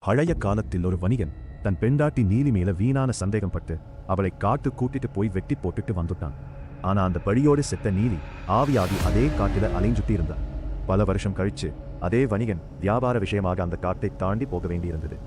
பழைய காலத்தில் ஒரு வணிகன் தன் பெண்டாட்டி நீலி மேல வீணான சந்தேகம் பட்டு அவளை காட்டு கூட்டிட்டு போய் வெட்டி போட்டுட்டு வந்துட்டான். ஆனா அந்த பழியோடு செத்த நீலி ஆவியாகி அதே காட்டுல அலைஞ்சுட்டி இருந்தான். பல வருஷம் கழிச்சு அதே வணிகன் வியாபார விஷயமாக அந்த காட்டை தாண்டி போக வேண்டியிருந்தது.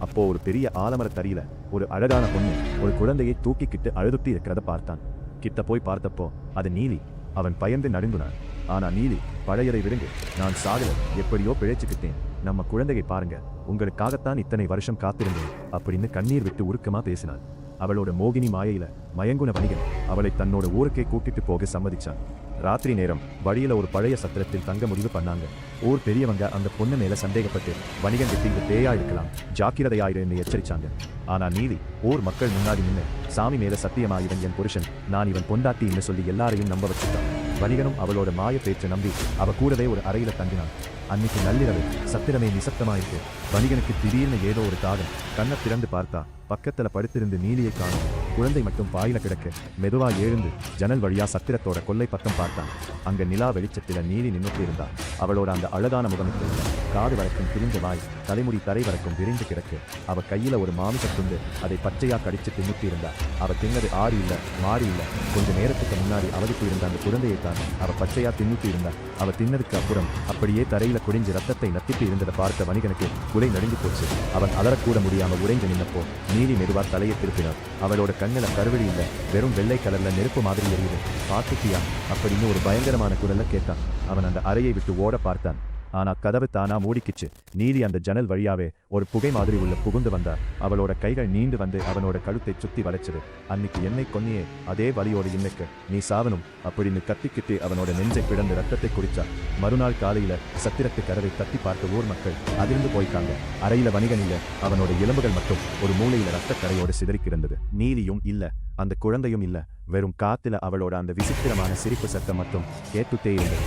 அப்போ ஒரு பெரிய ஆலமரத்தடியில ஒரு அழகான பொண்ணு ஒரு குழந்தையை தூக்கிக்கிட்டு அழுதுட்டி இருக்கிறத பார்த்தான். கிட்ட போய் பார்த்தப்போ அது நீலி. அவன் பயந்து நடுங்குனான். ஆனா நீலி, பழையதை விடுங்க, நான் சாகல, எப்படியோ பிழைச்சுக்கிட்டேன், நம்ம குழந்தையை பாருங்க, உங்களுக்காகத்தான் இத்தனை வருஷம் காத்திருந்தேன் அப்படின்னு கண்ணீர் விட்டு உருக்கமா பேசினாள். அவளோட மோகினி மாயையில மயங்குன வணிகன் அவளை தன்னோட ஊருக்கே கூட்டிட்டு போக சம்மதிச்சான். ராத்திரி நேரம் வழியில ஒரு பழைய சத்திரத்தில் தங்க முடிவு பண்ணாங்க. ஊர் பெரியவங்க அந்த பொண்ணு மேல சந்தேகப்பட்டு வணிகன் கிட்ட இங்க பேயா இருக்கலாம், ஜாக்கிரதையாயிரு எச்சரிச்சாங்க. ஆனா நீலி ஊர் மக்கள் முன்னாடி நின்று சாமி மேல சத்தியமாயிவன் என் புருஷன், நான் இவன் பொண்டாட்டின்னு சொல்லி எல்லாரையும் நம்ப வச்சுட்டான். வணிகனும் அவளோட மாய பேச்சை நம்பி அவ கூடவே ஒரு அறையில தங்கினான். அன்னைக்கு நள்ளிரவு சத்திரமே நிசப்தமாயிருக்கு. வணிகனுக்கு திடீர்னு ஏதோ ஒரு தாகம். கண்ணை திறந்து பார்த்தா பக்கத்துல படுத்திருந்து நீலியை காணும். குழந்தை மட்டும் பாயில கிடக்க. மெதுவா எழுந்து ஜன்னல் வழியா சத்திரத்தோட கொல்லை பக்கம் பார்த்தான். அங்க நிலா வெளிச்சத்தில நீலி நின்னுட்டு இருந்தா. அவளோட அந்த அழகான முகமுக்கு காது வரைக்கும் பிரிஞ்ச வாய், தலைமுடி தரை வரைக்கும் விரிந்து கிடக்க. அவ கையில ஒரு மாமிச துண்டு, அதை பச்சையா கடிச்சு தின்னுட்டு இருந்தா. அவ தின்னது ஆடு இல்ல, மாடு இல்ல. கொஞ்ச நேரத்துக்கு முன்னாடி அவளுக்கு இருந்த அந்த குழந்தையை தான் அவ பச்சையா தின்னுட்டு இருந்தா. அவ தின்னதுக்கு அப்புறம் அப்படியே தரையில குடிஞ்சு ரத்தத்தை நத்திட்டு இருந்ததை பார்த்த வணிகனுக்கு குலை நடுங்கி போச்சு. அவன் அலறக்கூட முடியாம உறைஞ்சு நின்னப்போ நீலி மெதுவா தலையை திருப்பினாள். அவளோட கண்ணில கருவழி இல்ல, வெறும் வெள்ளை கலர்ல நெருப்பு மாதிரி எரியுது. பார்த்துட்டியா அப்படின்னு ஒரு பயங்கரமான குரல்ல கேட்டான். அவன் அந்த அறையை விட்டு ஓட பார்த்தான். ஆனா கதவு தானா மூடிக்கிச்சு. நீலி அந்த ஜன்னல் வழியாவே ஒரு புகை மாதிரி உள்ள புகுந்து வந்தார். அவளோட கைகள் நீண்டு வந்து அவனோட கழுத்தை சுத்தி வளைச்சது. அன்னைக்கு என்னை கொன்னியே, அதே வலியோடு இன்னைக்கு நீ சாவனும் அப்படின்னு கத்திக்கிட்டு அவனோட நெஞ்சை பிளந்து ரத்தத்தை குடிச்சார். மறுநாள் காலையில சத்திரத்து கதவை தட்டி பார்த்த ஊர் மக்கள் அதிர்ந்து போய்க்காங்க. அறையில வணிகன் இல்ல, அவனோட எலும்புகள் மட்டும் ஒரு மூலையில ரத்த கரையோடு சிதறி கிடந்தது. நீலியும் இல்ல, அந்த குழந்தையும் இல்ல, வெறும் காத்துல அவளோட அந்த விசித்திரமான சிரிப்பு சத்தம் மட்டும் கேட்டுட்டே இருந்தது.